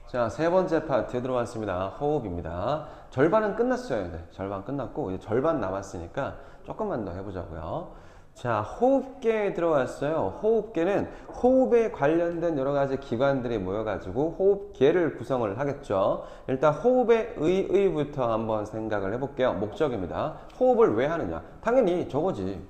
자, 세 번째 파트 들어왔습니다. 호흡입니다. 절반은 끝났어요. 네, 절반 끝났고 이제 절반 남았으니까 조금만 더 해보자고요. 자, 호흡계에 들어왔어요. 호흡계는 호흡에 관련된 여러 가지 기관들이 모여가지고 호흡계를 구성을 하겠죠. 일단 호흡의 의부터 한번 생각을 해볼게요. 목적입니다. 호흡을 왜 하느냐? 당연히 저거지.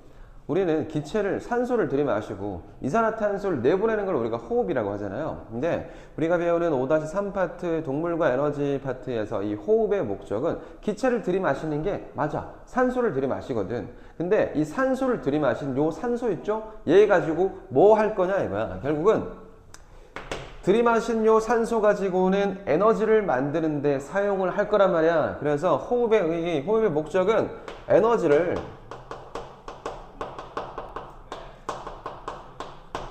우리는 기체를 산소를 들이마시고 이산화탄소를 내보내는 걸 우리가 호흡이라고 하잖아요. 근데 우리가 배우는 5-3 파트 동물과 에너지 파트에서 이 호흡의 목적은 기체를 들이마시는 게 맞아. 산소를 들이마시거든. 근데 이 산소를 들이마신 요 산소 있죠? 얘 가지고 뭐 할 거냐 이거야. 결국은 들이마신 요 산소 가지고는 에너지를 만드는데 사용을 할 거란 말이야. 그래서 호흡의 목적은 에너지를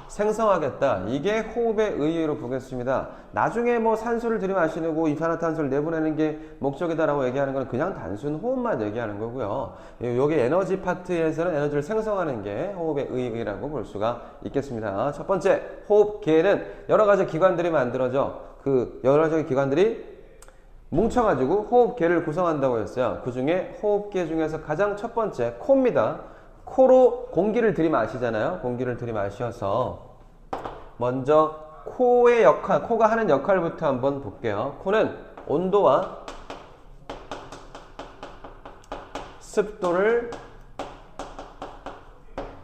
생성하겠다. 이게 호흡의 의의로 보겠습니다. 나중에 뭐 산소를 들이마시고 이산화탄소를 내보내는 게 목적이다라고 얘기하는 건 그냥 단순 호흡만 얘기하는 거고요. 여기 에너지 파트에서는 에너지를 생성하는 게 호흡의 의의라고 볼 수가 있겠습니다. 첫 번째, 호흡계에는 여러 가지 기관들이 만들어져. 그 여러 가지 기관들이 뭉쳐가지고 호흡계를 구성한다고 했어요. 그 중에 호흡계 중에서 가장 첫 번째, 코입니다. 코로 공기를 들이마시잖아요. 공기를 들이마셔서 먼저 코의 역할, 코가 하는 역할부터 한번 볼게요. 코는 온도와 습도를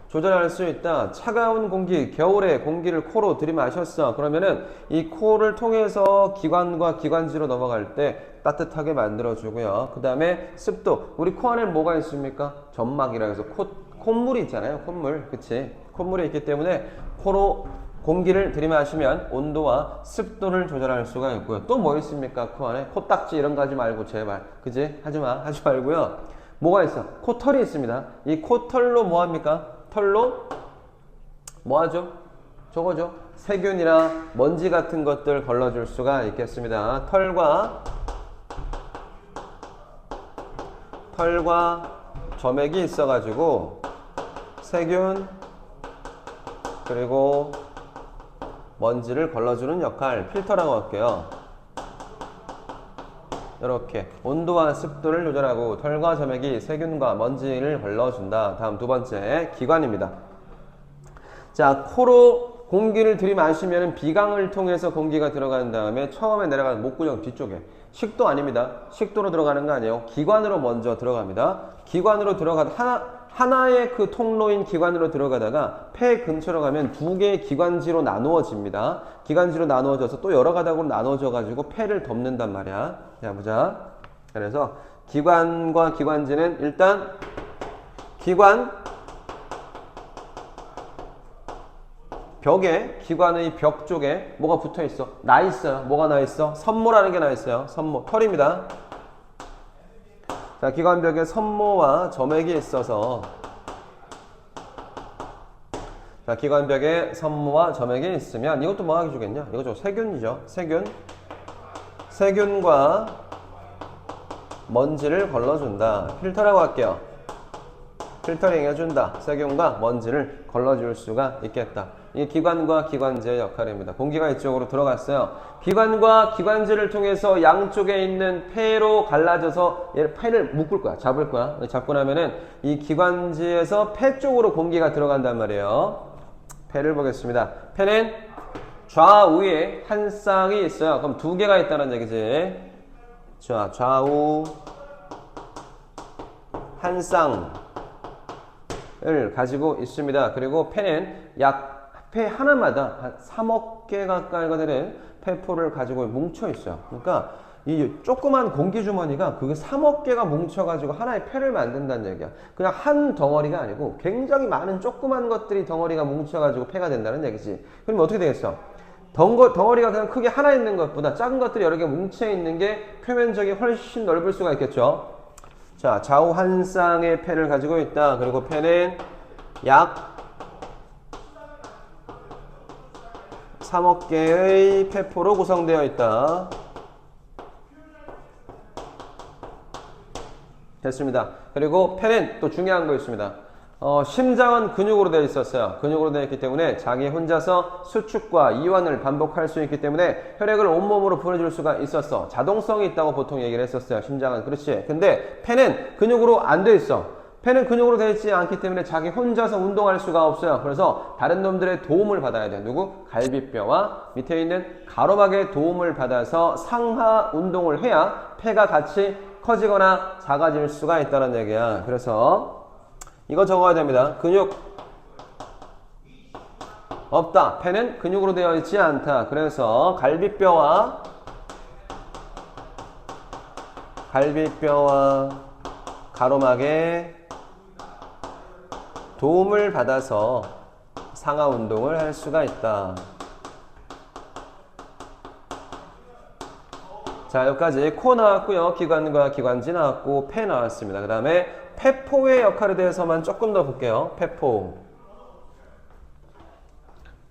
조절할 수 있다. 차가운 공기, 겨울에 공기를 코로 들이마셨어. 그러면은 이 코를 통해서 기관과 기관지로 넘어갈 때 따뜻하게 만들어주고요. 그 다음에 습도. 우리 코 안에 뭐가 있습니까? 점막이라 해서 콧물이 있잖아요. 콧물. 그치? 콧물이 있기 때문에 코로 공기를 들이마시면 온도와 습도를 조절할 수가 있고요. 또 뭐 있습니까? 코 안에 코딱지 이런 거 하지 말고 제발. 그지? 하지마. 하지 말고요. 뭐가 있어? 코털이 있습니다. 이 코털로 뭐 합니까? 털로 뭐 하죠? 저거죠. 세균이나 먼지 같은 것들 걸러줄 수가 있겠습니다. 털과 점액이 있어가지고 세균 그리고 먼지를 걸러주는 역할, 필터라고 할게요. 이렇게 온도와 습도를 조절하고 털과 점액이 세균과 먼지를 걸러준다. 다음 두 번째, 기관입니다. 자, 코로 공기를 들이마시면 비강을 통해서 공기가 들어간 다음에 처음에 내려가는 목구녕 뒤쪽에, 식도 아닙니다. 식도로 들어가는 거 아니에요. 기관으로 먼저 들어갑니다. 기관으로 하나의 그 통로인 기관으로 들어가다가 폐 근처로 가면 두 개의 기관지로 나누어집니다. 기관지로 나누어져서 또 여러 가닥으로 나누어져 가지고 폐를 덮는단 말이야. 자, 보자. 그래서 기관과 기관지는 일단 기관 벽에, 기관의 벽 쪽에 뭐가 붙어 있어? 나 있어요. 뭐가 나 있어? 섬모라는 게 나 있어요. 섬모. 털입니다. 자, 기관벽에 섬모와 점액이 있어서 자, 기관벽에 섬모와 점액이 있으면 이것도 뭐 하게 주겠냐? 이거죠. 세균이죠. 세균과 먼지를 걸러준다. 필터라고 할게요. 필터링 해준다. 세균과 먼지를 걸러줄 수가 있겠다. 이게 기관과 기관지의 역할입니다. 공기가 이쪽으로 들어갔어요. 기관과 기관지를 통해서 양쪽에 있는 폐로 갈라져서 얘를 폐를 묶을 거야. 잡을 거야. 잡고 나면은 이 기관지에서 폐 쪽으로 공기가 들어간단 말이에요. 폐를 보겠습니다. 폐는 좌우에 한 쌍이 있어요. 그럼 두 개가 있다는 얘기지. 자, 좌우 한 쌍을 가지고 있습니다. 그리고 폐는 폐 하나마다 한 3억 개 가까이가 되는 폐포를 가지고 뭉쳐 있어요. 그러니까 이 조그만 공기 주머니가 그게 3억 개가 뭉쳐가지고 하나의 폐를 만든다는 얘기야. 그냥 한 덩어리가 아니고 굉장히 많은 조그만 것들이 덩어리가 뭉쳐가지고 폐가 된다는 얘기지. 그럼 어떻게 되겠어? 덩어리가 그냥 크게 하나 있는 것보다 작은 것들이 여러 개 뭉쳐 있는 게 표면적이 훨씬 넓을 수가 있겠죠. 자, 좌우 한 쌍의 폐를 가지고 있다. 그리고 폐는 약 3억 개의 폐포로 구성되어 있다. 됐습니다. 그리고 폐는 또 중요한 거 있습니다. 심장은 근육으로 되어 있었어요. 근육으로 되어 있기 때문에 자기 혼자서 수축과 이완을 반복할 수 있기 때문에 혈액을 온몸으로 보내줄 수가 있었어. 자동성이 있다고 보통 얘기를 했었어요. 심장은. 그렇지. 근데 폐는 근육으로 안 돼 있어. 폐는 근육으로 되어 있지 않기 때문에 자기 혼자서 운동할 수가 없어요. 그래서 다른 놈들의 도움을 받아야 돼. 누구? 갈비뼈와 밑에 있는 가로막의 도움을 받아서 상하 운동을 해야 폐가 같이 커지거나 작아질 수가 있다는 얘기야. 그래서 이거 적어야 됩니다. 근육 없다. 폐는 근육으로 되어 있지 않다. 그래서 갈비뼈와 가로막의 도움을 받아서 상하 운동을 할 수가 있다. 자, 여기까지 코 나왔고요. 기관과 기관지 나왔고 폐 나왔습니다. 그 다음에 폐포의 역할에 대해서만 조금 더 볼게요. 폐포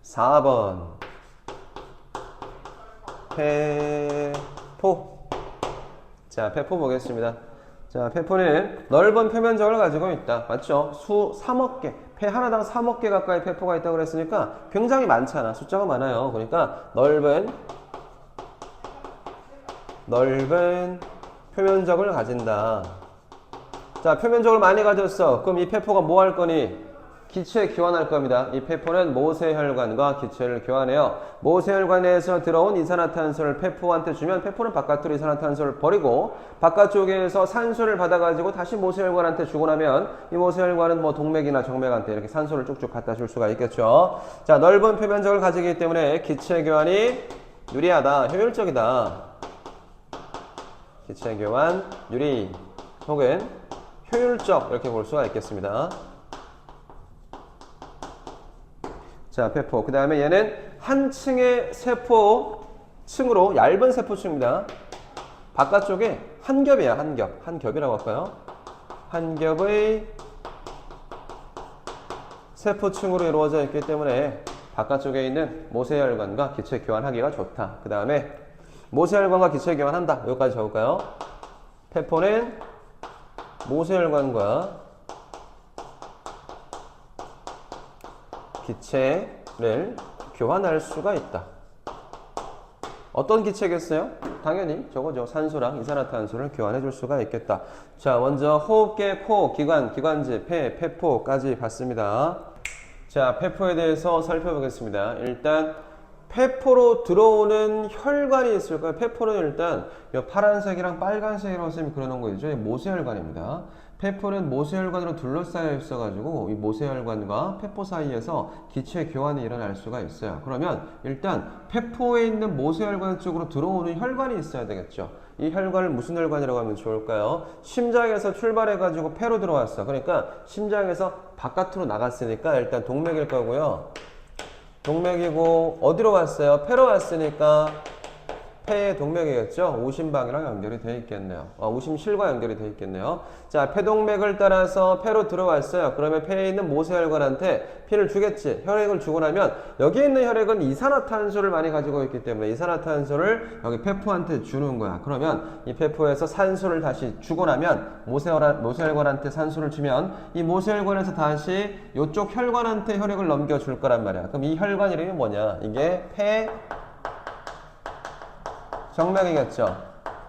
4번 폐포. 자, 폐포 보겠습니다. 자, 폐포는 넓은 표면적을 가지고 있다. 맞죠? 수 3억 개, 폐 하나당 3억 개 가까이 폐포가 있다고 그랬으니까 굉장히 많잖아. 숫자가 많아요. 그러니까 넓은 표면적을 가진다. 자, 표면적을 많이 가졌어. 그럼 이 폐포가 뭐 할 거니? 기체 교환할 겁니다. 이 폐포는 모세혈관과 기체를 교환해요. 모세혈관에서 들어온 이산화탄소를 폐포한테 주면 폐포는 바깥으로 이산화탄소를 버리고 바깥쪽에서 산소를 받아가지고 다시 모세혈관한테 주고 나면 이 모세혈관은 뭐 동맥이나 정맥한테 이렇게 산소를 쭉쭉 갖다 줄 수가 있겠죠. 자, 넓은 표면적을 가지기 때문에 기체 교환이 유리하다, 효율적이다. 기체 교환 유리 혹은 효율적 이렇게 볼 수가 있겠습니다. 자, 폐포. 그 다음에 얘는 한 층의 세포층으로 얇은 세포층입니다. 바깥쪽에 한 겹이야, 한 겹. 한 겹이라고 할까요? 한 겹의 세포층으로 이루어져 있기 때문에 바깥쪽에 있는 모세혈관과 기체 교환하기가 좋다. 그 다음에 모세혈관과 기체 교환한다. 여기까지 적을까요? 폐포는 모세혈관과 기체를 교환할 수가 있다. 어떤 기체겠어요? 당연히 저거죠. 산소랑 이산화탄소를 교환해 줄 수가 있겠다. 자, 먼저 호흡계, 코, 기관, 기관지, 폐, 폐포까지 봤습니다. 자, 폐포에 대해서 살펴보겠습니다. 일단 폐포로 들어오는 혈관이 있을 거예요. 폐포는 일단 파란색이랑 빨간색이라고 선생님이 그려놓은 거 있죠. 모세혈관입니다. 폐포는 모세혈관으로 둘러싸여 있어가지고 이 모세혈관과 폐포 사이에서 기체 교환이 일어날 수가 있어요. 그러면 일단 폐포에 있는 모세혈관 쪽으로 들어오는 혈관이 있어야 되겠죠. 이 혈관을 무슨 혈관이라고 하면 좋을까요? 심장에서 출발해가지고 폐로 들어왔어. 그러니까 심장에서 바깥으로 나갔으니까 일단 동맥일 거고요. 동맥이고 어디로 왔어요? 폐로 왔으니까 폐의 동맥이겠죠? 오심방이랑 연결이 되어 있겠네요. 오심실과 연결이 되어 있겠네요. 자, 폐동맥을 따라서 폐로 들어왔어요. 그러면 폐에 있는 모세혈관한테 피를 주겠지. 혈액을 주고 나면 여기에 있는 혈액은 이산화탄소를 많이 가지고 있기 때문에 이산화탄소를 여기 폐포한테 주는 거야. 그러면 이 폐포에서 산소를 다시 주고 나면 모세혈관한테 산소를 주면 이 모세혈관에서 다시 이쪽 혈관한테 혈액을 넘겨줄 거란 말이야. 그럼 이 혈관 이름이 뭐냐? 이게 폐 정맥이겠죠.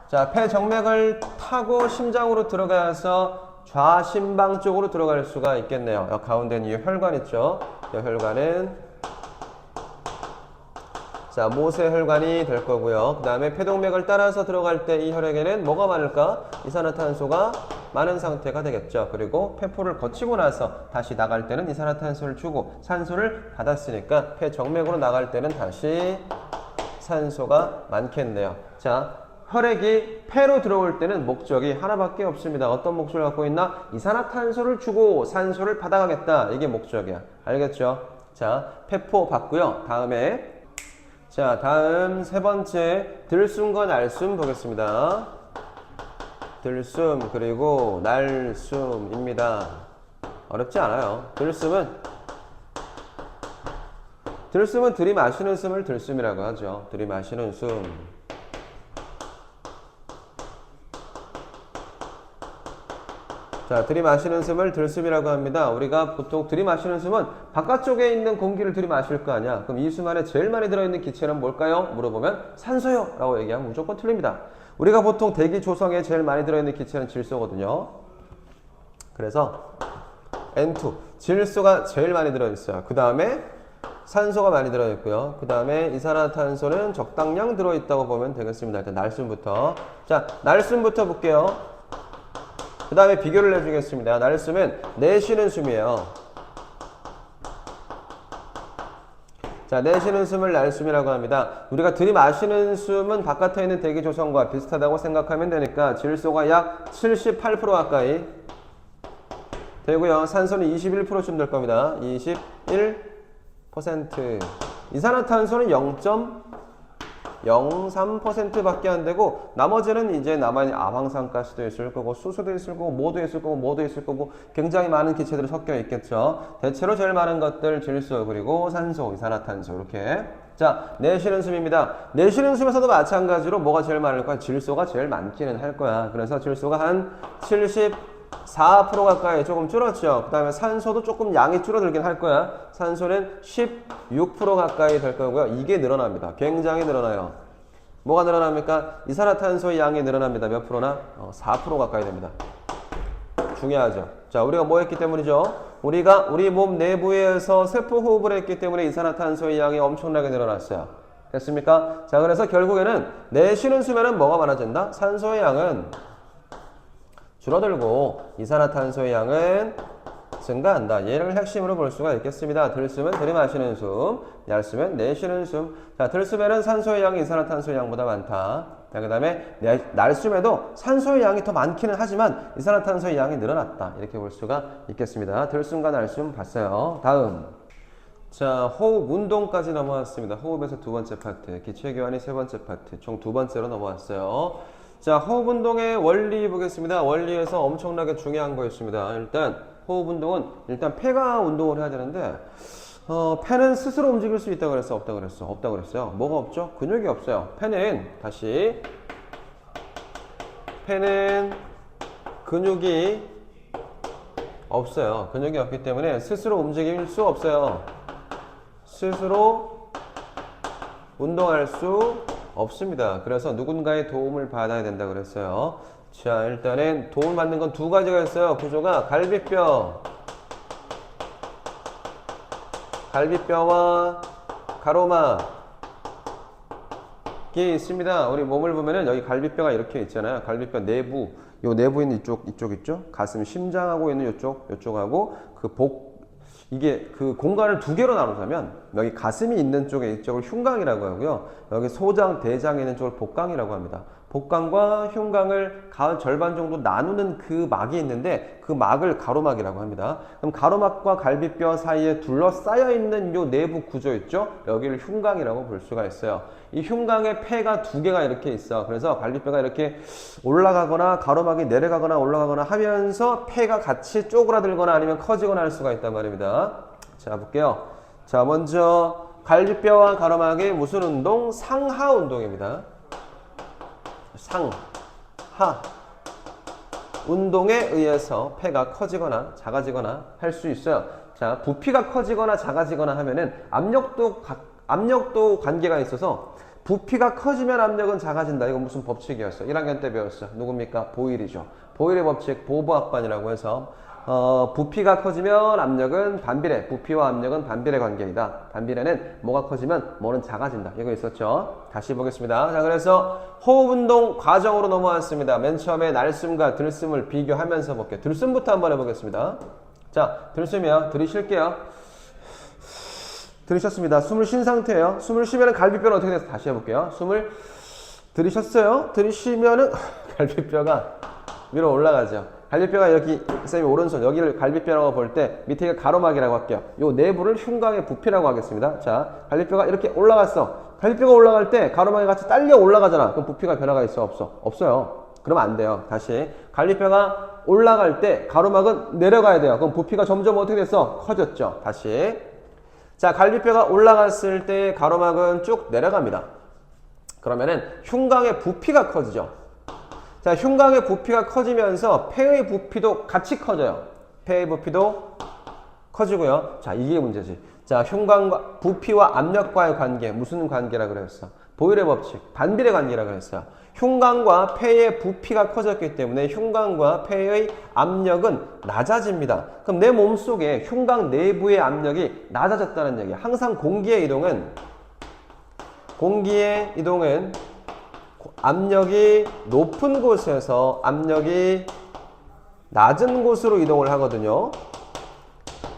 자, 폐정맥을 타고 심장으로 들어가서 좌심방 쪽으로 들어갈 수가 있겠네요. 가운데 있는 이 혈관 있죠. 이 혈관은 자, 모세혈관이 될 거고요. 그 다음에 폐동맥을 따라서 들어갈 때 이 혈액에는 뭐가 많을까? 이산화탄소가 많은 상태가 되겠죠. 그리고 폐포를 거치고 나서 다시 나갈 때는 이산화탄소를 주고 산소를 받았으니까 폐정맥으로 나갈 때는 다시 산소가 많겠네요. 자, 혈액이 폐로 들어올 때는 목적이 하나밖에 없습니다. 어떤 목적을 갖고 있나? 이산화탄소를 주고 산소를 받아가겠다. 이게 목적이야. 알겠죠? 자, 폐포 봤고요. 다음에 자, 다음 세 번째 들숨과 날숨 보겠습니다. 들숨 그리고 날숨입니다. 어렵지 않아요. 들숨은 들이마시는 숨을 들숨이라고 하죠. 들이마시는 숨. 자, 들이마시는 숨을 들숨이라고 합니다. 우리가 보통 들이마시는 숨은 바깥쪽에 있는 공기를 들이마실 거 아니야. 그럼 이 숨 안에 제일 많이 들어있는 기체는 뭘까요? 물어보면 산소요 라고 얘기하면 무조건 틀립니다. 우리가 보통 대기 조성에 제일 많이 들어있는 기체는 질소거든요. 그래서 N2, 질소가 제일 많이 들어있어요. 그 다음에 산소가 많이 들어있고요. 그 다음에 이산화탄소는 적당량 들어있다고 보면 되겠습니다. 일단 날숨부터. 자, 날숨부터 볼게요. 그 다음에 비교를 해주겠습니다. 날숨은 내쉬는 숨이에요. 자, 내쉬는 숨을 날숨이라고 합니다. 우리가 들이마시는 숨은 바깥에 있는 대기 조성과 비슷하다고 생각하면 되니까 질소가 약 78% 가까이 되고요. 산소는 21%쯤 될 겁니다. 21%. 이산화탄소는 0.03% 밖에 안 되고 나머지는 이제 남아있는 아황산가스도 있을 거고 수소도 있을 거고 뭐도 있을 거고 뭐도 있을 거고 굉장히 많은 기체들이 섞여 있겠죠. 대체로 제일 많은 것들 질소 그리고 산소, 이산화탄소 이렇게. 자, 내쉬는 숨입니다. 내쉬는 숨에서도 마찬가지로 뭐가 제일 많을까? 질소가 제일 많기는 할 거야. 그래서 질소가 한 74% 가까이 조금 줄었죠. 그 다음에 산소도 조금 양이 줄어들긴 할 거야. 산소는 16% 가까이 될 거고요. 이게 늘어납니다. 굉장히 늘어나요. 뭐가 늘어납니까? 이산화탄소의 양이 늘어납니다. 몇 프로나? 4% 가까이 됩니다. 중요하죠. 자, 우리가 뭐 했기 때문이죠? 우리가 우리 몸 내부에서 세포 호흡을 했기 때문에 이산화탄소의 양이 엄청나게 늘어났어요. 됐습니까? 자, 그래서 결국에는 내쉬는 숨에는 뭐가 많아진다? 산소의 양은 줄어들고 이산화탄소의 양은 증가한다. 얘를 핵심으로 볼 수가 있겠습니다. 들숨은 들이마시는 숨, 날숨은 내쉬는 숨. 자, 들숨에는 산소의 양이 이산화탄소의 양보다 많다. 자, 그 다음에 날숨에도 산소의 양이 더 많기는 하지만 이산화탄소의 양이 늘어났다. 이렇게 볼 수가 있겠습니다. 들숨과 날숨 봤어요. 다음. 자, 호흡 운동까지 넘어왔습니다. 호흡에서 두 번째 파트, 기체교환이 세 번째 파트, 총 두 번째로 넘어왔어요. 자, 호흡 운동의 원리 보겠습니다. 원리에서 엄청나게 중요한 거 있습니다. 일단 호흡 운동은 일단 폐가 운동을 해야 되는데 폐는 스스로 움직일 수 있다고 그랬어? 없다고 그랬어? 없다고 그랬어요. 뭐가 없죠? 근육이 없어요. 폐는 근육이 없어요. 근육이 없기 때문에 스스로 움직일 수 없어요. 스스로 운동할 수 없습니다. 그래서 누군가의 도움을 받아야 된다 그랬어요. 자, 일단은 도움을 받는 건 두 가지가 있어요. 구조가 갈비뼈와 가로막이 있습니다. 우리 몸을 보면은 여기 갈비뼈가 이렇게 있잖아요. 갈비뼈 내부, 요 내부에 있는 이쪽 있죠? 가슴, 심장하고 있는 요쪽하고 이게 그 공간을 두 개로 나누자면 여기 가슴이 있는 쪽에 이쪽을 흉곽이라고 하고요. 여기 소장, 대장에 있는 쪽을 복강이라고 합니다. 복강과 흉곽을 절반 정도 나누는 그 막이 있는데 그 막을 가로막이라고 합니다. 그럼 가로막과 갈비뼈 사이에 둘러싸여 있는 요 내부 구조 있죠? 여기를 흉곽이라고 볼 수가 있어요. 이 흉곽에 폐가 두 개가 이렇게 있어. 그래서 갈비뼈가 이렇게 올라가거나 가로막이 내려가거나 올라가거나 하면서 폐가 같이 쪼그라들거나 아니면 커지거나 할 수가 있단 말입니다. 자, 볼게요. 자, 먼저 갈비뼈와 가로막의 무슨 운동? 상하 운동입니다. 상하 운동에 의해서 폐가 커지거나 작아지거나 할 수 있어요. 자, 부피가 커지거나 작아지거나 하면은 압력도 관계가 있어서 부피가 커지면 압력은 작아진다. 이건 무슨 법칙이었어? 1학년 때 배웠어. 누굽니까? 보일이죠. 보일의 법칙, 보브압반이라고 해서 부피가 커지면 압력은 반비례, 부피와 압력은 반비례 관계이다. 반비례는 뭐가 커지면 뭐는 작아진다. 이거 있었죠. 다시 보겠습니다. 자, 그래서 호흡 운동 과정으로 넘어왔습니다. 맨 처음에 날숨과 들숨을 비교하면서 볼게요. 들숨부터 한번 해보겠습니다. 자, 들숨이요. 들이쉴게요. 들이셨습니다. 숨을 쉰 상태예요. 숨을 쉬면은 갈비뼈는 어떻게 돼서 다시 해볼게요. 숨을 들이셨어요. 들이쉬면은 갈비뼈가 위로 올라가죠. 갈비뼈가 여기, 쌤이 오른손, 여기를 갈비뼈라고 볼 때 밑에가 가로막이라고 할게요. 요 내부를 흉곽의 부피라고 하겠습니다. 자, 갈비뼈가 이렇게 올라갔어. 갈비뼈가 올라갈 때 가로막이 같이 딸려 올라가잖아. 그럼 부피가 변화가 있어? 없어? 없어요. 그러면 안 돼요. 다시. 갈비뼈가 올라갈 때 가로막은 내려가야 돼요. 그럼 부피가 점점 어떻게 됐어? 커졌죠. 다시. 자, 갈비뼈가 올라갔을 때 가로막은 쭉 내려갑니다. 그러면은 흉곽의 부피가 커지죠. 자, 흉곽의 부피가 커지면서 폐의 부피도 같이 커져요. 폐의 부피도 커지고요. 자, 이게 문제지. 자, 흉곽과 부피와 압력과의 관계, 무슨 관계라 그랬어? 보일의 법칙, 반비례 관계라 그랬어요. 흉곽과 폐의 부피가 커졌기 때문에 흉곽과 폐의 압력은 낮아집니다. 그럼 내 몸속에 흉곽 내부의 압력이 낮아졌다는 얘기야. 항상 공기의 이동은 압력이 높은 곳에서 압력이 낮은 곳으로 이동을 하거든요.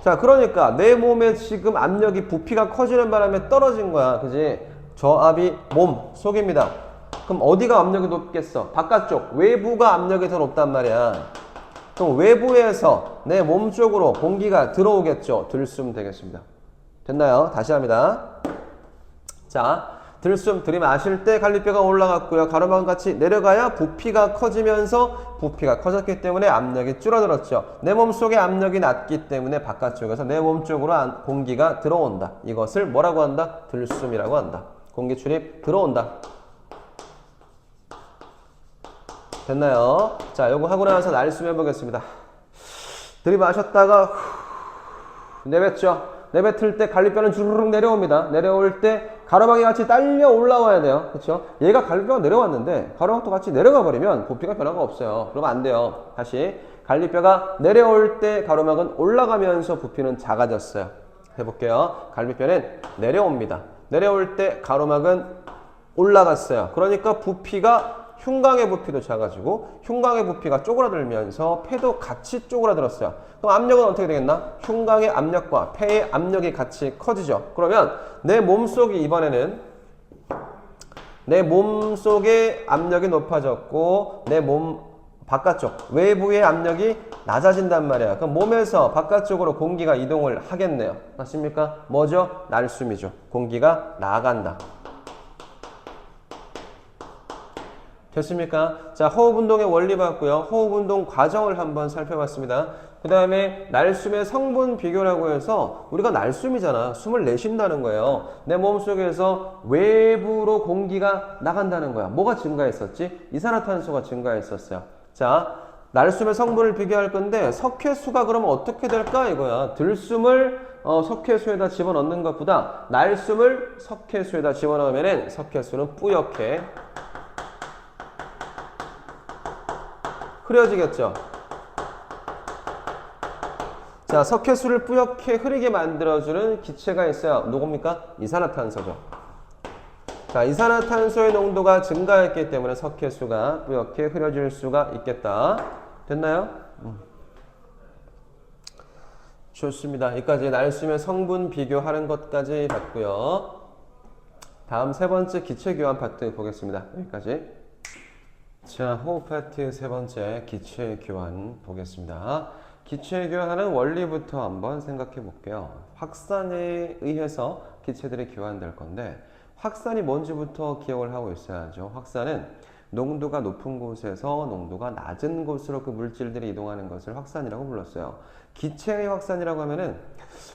자, 그러니까 내 몸에 지금 압력이 부피가 커지는 바람에 떨어진 거야. 그지? 저압이 몸 속입니다. 그럼 어디가 압력이 높겠어? 바깥쪽, 외부가 압력이 더 높단 말이야. 그럼 외부에서 내 몸 쪽으로 공기가 들어오겠죠. 들숨 되겠습니다. 됐나요? 다시 합니다. 자, 들숨 들이마실 때 갈비뼈가 올라갔고요. 가로막 같이 내려가야 부피가 커지면서 부피가 커졌기 때문에 압력이 줄어들었죠. 내 몸속에 압력이 낮기 때문에 바깥쪽에서 내 몸 쪽으로 공기가 들어온다. 이것을 뭐라고 한다? 들숨이라고 한다. 공기 출입 들어온다. 됐나요? 자, 요거 하고 나서 날숨 해보겠습니다. 들이마셨다가 내뱉죠. 내뱉을 때 갈비뼈는 주르륵 내려옵니다. 내려올 때 가로막이 같이 딸려 올라와야 돼요. 그렇죠? 얘가 갈비뼈가 내려왔는데 가로막도 같이 내려가 버리면 부피가 변화가 없어요. 그러면 안 돼요. 다시 갈비뼈가 내려올 때 가로막은 올라가면서 부피는 작아졌어요. 해볼게요. 갈비뼈는 내려옵니다. 내려올 때 가로막은 올라갔어요. 그러니까 부피가 흉곽의 부피도 작아지고 흉곽의 부피가 쪼그라들면서 폐도 같이 쪼그라들었어요. 그럼 압력은 어떻게 되겠나? 흉곽의 압력과 폐의 압력이 같이 커지죠. 그러면 내 몸속이 이번에는 내 몸속의 압력이 높아졌고 내 몸 바깥쪽 외부의 압력이 낮아진단 말이야. 그럼 몸에서 바깥쪽으로 공기가 이동을 하겠네요. 맞습니까? 뭐죠? 날숨이죠. 공기가 나간다. 됐습니까? 자, 호흡 운동의 원리 봤고요. 호흡 운동 과정을 한번 살펴봤습니다. 그 다음에 날숨의 성분 비교라고 해서 우리가 날숨이잖아. 숨을 내쉰다는 거예요. 내 몸속에서 외부로 공기가 나간다는 거야. 뭐가 증가했었지? 이산화탄소가 증가했었어요. 자, 날숨의 성분을 비교할 건데 석회수가 그러면 어떻게 될까 이거야. 들숨을 석회수에다 집어넣는 것보다 날숨을 석회수에다 집어넣으면 석회수는 뿌옇게 흐려지겠죠. 자, 석회수를 뿌옇게 흐리게 만들어주는 기체가 있어요. 누굽니까? 이산화탄소죠. 자, 이산화탄소의 농도가 증가했기 때문에 석회수가 뿌옇게 흐려질 수가 있겠다. 됐나요? 좋습니다. 여기까지 날숨의 성분 비교하는 것까지 봤고요. 다음 세 번째 기체 교환 파트 보겠습니다. 여기까지. 자, 호흡 파트 세 번째 기체 교환 보겠습니다. 기체 교환하는 원리부터 한번 생각해 볼게요. 확산에 의해서 기체들이 교환될 건데 확산이 뭔지부터 기억을 하고 있어야죠. 확산은 농도가 높은 곳에서 농도가 낮은 곳으로 그 물질들이 이동하는 것을 확산이라고 불렀어요. 기체의 확산이라고 하면은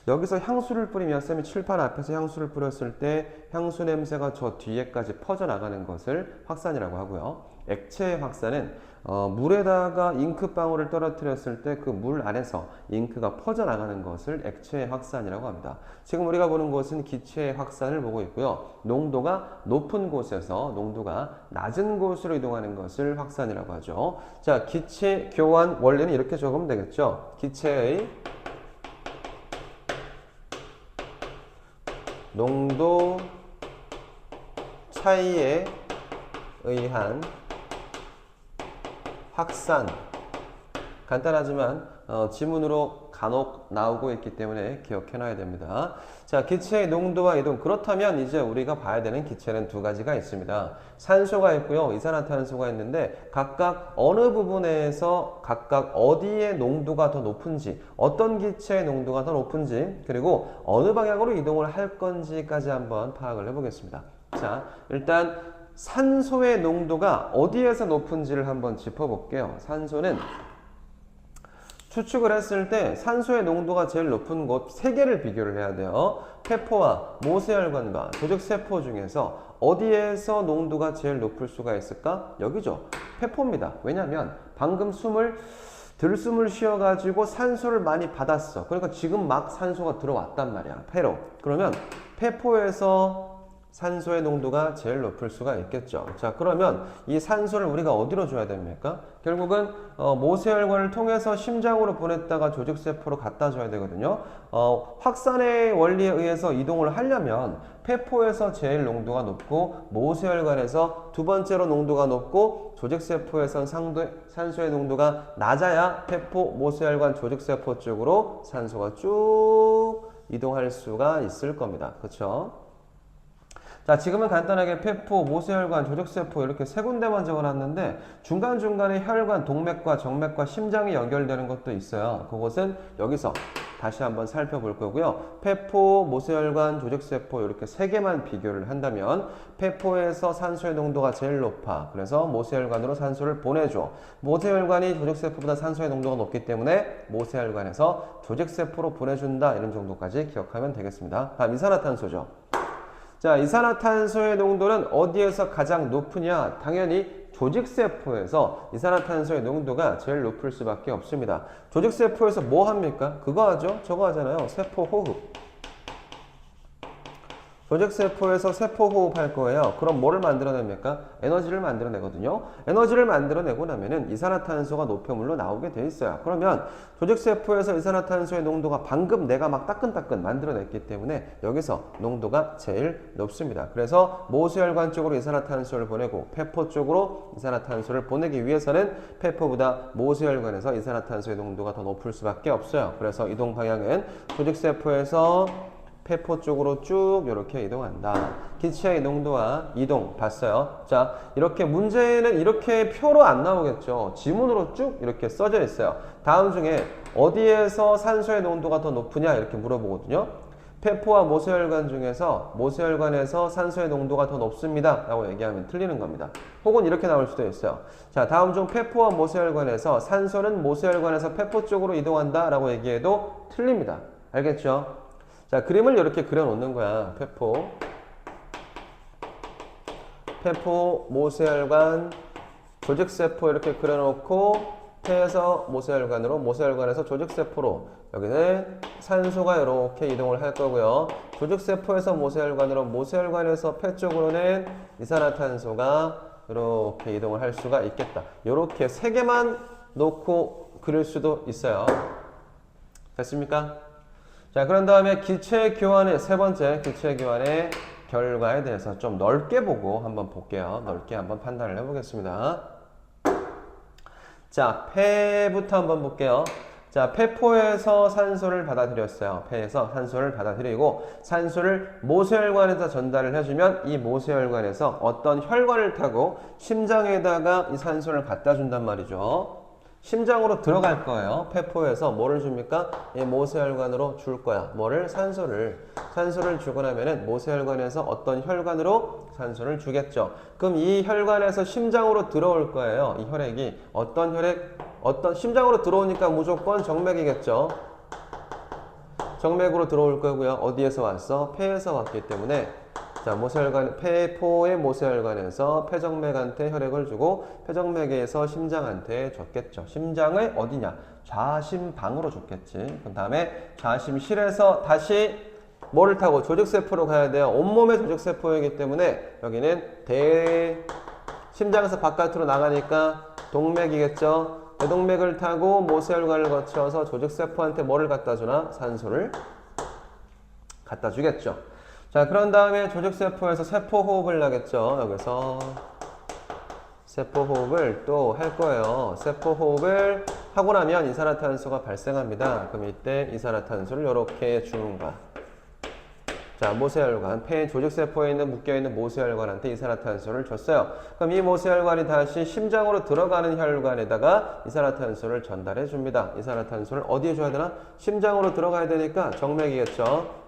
여기서 향수를 뿌리면 쌤이 칠판 앞에서 향수를 뿌렸을 때 향수 냄새가 저 뒤에까지 퍼져나가는 것을 확산이라고 하고요. 액체의 확산은 물에다가 잉크방울을 떨어뜨렸을 때 그 물 안에서 잉크가 퍼져나가는 것을 액체의 확산이라고 합니다. 지금 우리가 보는 것은 기체의 확산을 보고 있고요. 농도가 높은 곳에서 농도가 낮은 곳으로 이동하는 것을 확산이라고 하죠. 자, 기체 교환 원리는 이렇게 적으면 되겠죠. 기체의 농도 차이에 의한 확산. 간단하지만 지문으로 간혹 나오고 있기 때문에 기억해 놔야 됩니다. 자, 기체의 농도와 이동. 그렇다면 이제 우리가 봐야 되는 기체는 두 가지가 있습니다. 산소가 있고요. 이산화탄소가 있는데 각각 어느 부분에서 각각 어디의 농도가 더 높은지, 어떤 기체의 농도가 더 높은지, 그리고 어느 방향으로 이동을 할 건지까지 한번 파악을 해보겠습니다. 자, 일단 산소의 농도가 어디에서 높은지를 한번 짚어볼게요. 산소는 추측을 했을 때 산소의 농도가 제일 높은 곳 3개를 비교를 해야 돼요. 폐포와 모세혈관과 조직세포 중에서 어디에서 농도가 제일 높을 수가 있을까? 여기죠. 폐포입니다. 왜냐면 방금 들숨을 쉬어가지고 산소를 많이 받았어. 그러니까 지금 막 산소가 들어왔단 말이야. 폐로. 그러면 폐포에서 산소의 농도가 제일 높을 수가 있겠죠. 자, 그러면 이 산소를 우리가 어디로 줘야 됩니까? 결국은 모세혈관을 통해서 심장으로 보냈다가 조직세포로 갖다 줘야 되거든요. 확산의 원리에 의해서 이동을 하려면 폐포에서 제일 농도가 높고 모세혈관에서 두 번째로 농도가 높고 조직세포에선 산소의 농도가 낮아야 폐포, 모세혈관, 조직세포 쪽으로 산소가 쭉 이동할 수가 있을 겁니다. 그렇죠? 자, 지금은 간단하게 폐포, 모세혈관, 조직세포 이렇게 세 군데만 적어놨는데 중간중간에 혈관, 동맥과 정맥과 심장이 연결되는 것도 있어요. 그것은 여기서 다시 한번 살펴볼 거고요. 폐포, 모세혈관, 조직세포 이렇게 세 개만 비교를 한다면 폐포에서 산소의 농도가 제일 높아. 그래서 모세혈관으로 산소를 보내줘. 모세혈관이 조직세포보다 산소의 농도가 높기 때문에 모세혈관에서 조직세포로 보내준다. 이런 정도까지 기억하면 되겠습니다. 다음 이산화탄소죠. 자, 이산화탄소의 농도는 어디에서 가장 높으냐? 당연히 조직세포에서 이산화탄소의 농도가 제일 높을 수밖에 없습니다. 조직세포에서 뭐 합니까? 그거 하죠? 저거 하잖아요. 세포호흡. 조직세포에서 세포호흡 할 거예요. 그럼 뭐를 만들어냅니까? 에너지를 만들어내거든요. 에너지를 만들어내고 나면은 이산화탄소가 노폐물로 나오게 돼 있어요. 그러면 조직세포에서 이산화탄소의 농도가 방금 내가 막 따끈따끈 만들어냈기 때문에 여기서 농도가 제일 높습니다. 그래서 모세혈관 쪽으로 이산화탄소를 보내고 폐포 쪽으로 이산화탄소를 보내기 위해서는 폐포보다 모세혈관에서 이산화탄소의 농도가 더 높을 수밖에 없어요. 그래서 이동 방향은 조직세포에서 폐포 쪽으로 쭉 이렇게 이동한다. 기체의 농도와 이동 봤어요. 자, 이렇게 문제는 이렇게 표로 안 나오겠죠. 지문으로 쭉 이렇게 써져 있어요. 다음 중에 어디에서 산소의 농도가 더 높으냐 이렇게 물어보거든요. 폐포와 모세혈관 중에서 모세혈관에서 산소의 농도가 더 높습니다 라고 얘기하면 틀리는 겁니다. 혹은 이렇게 나올 수도 있어요. 자, 다음 중 폐포와 모세혈관에서 산소는 모세혈관에서 폐포 쪽으로 이동한다 라고 얘기해도 틀립니다. 알겠죠? 자, 그림을 이렇게 그려놓는 거야. 폐포, 모세혈관, 조직세포 이렇게 그려놓고 폐에서 모세혈관으로, 모세혈관에서 조직세포로 여기는 산소가 이렇게 이동을 할 거고요. 조직세포에서 모세혈관으로, 모세혈관에서 폐 쪽으로는 이산화탄소가 이렇게 이동을 할 수가 있겠다. 이렇게 세 개만 놓고 그릴 수도 있어요. 됐습니까? 자, 그런 다음에 기체 교환의 세 번째 기체 교환의 결과에 대해서 좀 넓게 보고 한번 볼게요. 넓게 한번 판단을 해보겠습니다. 자, 폐부터 한번 볼게요. 자, 폐포에서 산소를 받아들였어요. 폐에서 산소를 받아들이고 산소를 모세혈관에다 전달을 해주면 이 모세혈관에서 어떤 혈관을 타고 심장에다가 이 산소를 갖다 준단 말이죠. 심장으로 들어갈 거예요. 폐포에서 뭐를 줍니까? 이 모세혈관으로 줄 거야. 뭐를? 산소를 주고 나면은 모세혈관에서 어떤 혈관으로 산소를 주겠죠. 그럼 이 혈관에서 심장으로 들어올 거예요. 이 혈액이 심장으로 들어오니까 무조건 정맥이겠죠. 정맥으로 들어올 거고요. 어디에서 왔어? 폐에서 왔기 때문에 자, 폐포의 모세혈관에서 폐정맥한테 혈액을 주고 폐정맥에서 심장한테 줬겠죠. 심장을 어디냐? 좌심방으로 줬겠지. 그 다음에 좌심실에서 다시 뭐를 타고 조직세포로 가야 돼요. 온몸의 조직세포이기 때문에 여기는 심장에서 바깥으로 나가니까 동맥이겠죠. 대동맥을 타고 모세혈관을 거쳐서 조직세포한테 뭐를 갖다 주나? 산소를 갖다 주겠죠. 자, 그런 다음에 조직세포에서 세포호흡을 하겠죠. 여기서 세포호흡을 또 할 거예요. 세포호흡을 하고 나면 이산화탄소가 발생합니다. 그럼 이때 이산화탄소를 이렇게 주는 거야. 자, 모세혈관, 폐 조직세포에 있는 묶여있는 모세혈관한테 이산화탄소를 줬어요. 그럼 이 모세혈관이 다시 심장으로 들어가는 혈관에다가 이산화탄소를 전달해 줍니다. 이산화탄소를 어디에 줘야 되나? 심장으로 들어가야 되니까 정맥이겠죠.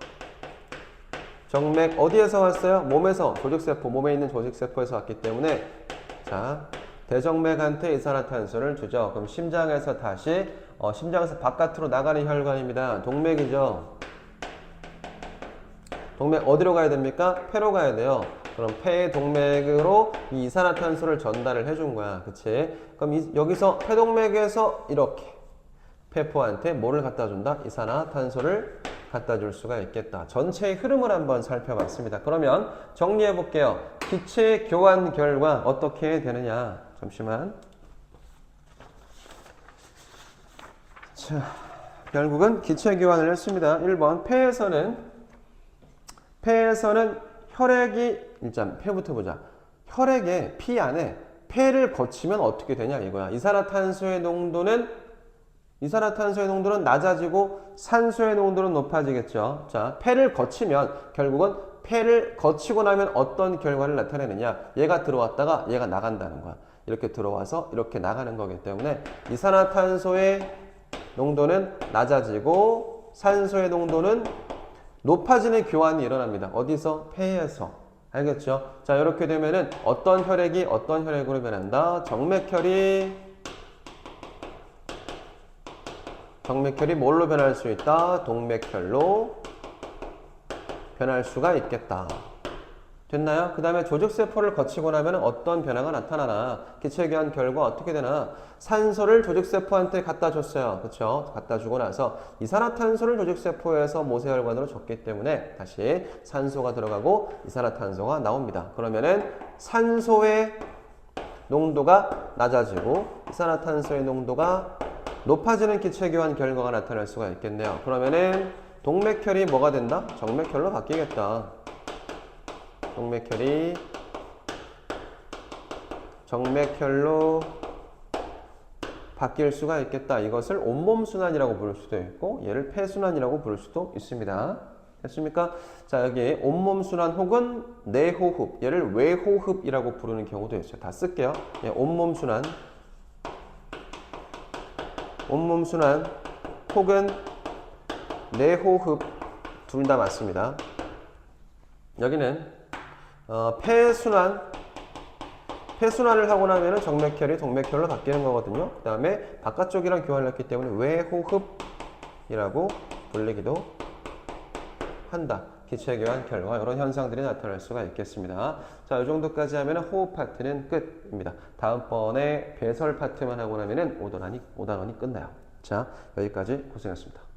정맥 어디에서 왔어요? 몸에서, 조직세포, 몸에 있는 조직세포에서 왔기 때문에 자, 대정맥한테 이산화탄소를 주죠. 그럼 심장에서 다시 심장에서 바깥으로 나가는 혈관입니다. 동맥이죠. 동맥 어디로 가야 됩니까? 폐로 가야 돼요. 그럼 폐의 동맥으로 이 이산화탄소를 전달을 해준 거야. 그치? 그럼 여기서 폐동맥에서 이렇게 폐포한테 뭐를 갖다 준다? 이산화탄소를 갖다 줄 수가 있겠다. 전체의 흐름을 한번 살펴봤습니다. 그러면 정리해 볼게요. 기체 교환 결과 어떻게 되느냐? 잠시만. 자, 결국은 기체 교환을 했습니다. 1번 폐에서는 혈액이 일단 폐부터 보자. 혈액에 피 안에 폐를 거치면 어떻게 되냐 이거야. 이산화탄소의 농도는 낮아지고 산소의 농도는 높아지겠죠. 자, 폐를 거치면 결국은 폐를 거치고 나면 어떤 결과를 나타내느냐. 얘가 들어왔다가 얘가 나간다는 거야. 이렇게 들어와서 이렇게 나가는 거기 때문에 이산화탄소의 농도는 낮아지고 산소의 농도는 높아지는 교환이 일어납니다. 어디서? 폐에서. 알겠죠? 자, 이렇게 되면은 어떤 혈액이 어떤 혈액으로 변한다? 정맥혈이 뭘로 변할 수 있다? 동맥혈로 변할 수가 있겠다. 됐나요? 그 다음에 조직세포를 거치고 나면 어떤 변화가 나타나나? 기체교환 결과 어떻게 되나? 산소를 조직세포한테 갖다 줬어요. 그쵸? 갖다 주고 나서 이산화탄소를 조직세포에서 모세혈관으로 줬기 때문에 다시 산소가 들어가고 이산화탄소가 나옵니다. 그러면은 산소의 농도가 낮아지고 이산화탄소의 농도가 높아지는 기체교환 결과가 나타날 수가 있겠네요. 그러면은 동맥혈이 뭐가 된다? 정맥혈로 바뀌겠다. 정맥혈로 바뀔 수가 있겠다. 이것을 온몸순환이라고 부를 수도 있고 얘를 폐순환이라고 부를 수도 있습니다. 됐습니까? 자, 여기 온몸순환 혹은 내호흡, 얘를 외호흡이라고 부르는 경우도 있어요. 다 쓸게요. 예, 온몸순환 혹은 내호흡 둘 다 맞습니다. 여기는 폐순환을 하고 나면 정맥혈이 동맥혈로 바뀌는 거거든요. 그 다음에 바깥쪽이랑 교환을 했기 때문에 외호흡이라고 불리기도 한다. 기체교환 결과 이런 현상들이 나타날 수가 있겠습니다. 자, 이 정도까지 하면 호흡 파트는 끝입니다. 다음번에 배설 파트만 하고 나면 5단원이 끝나요. 자, 여기까지 고생했습니다.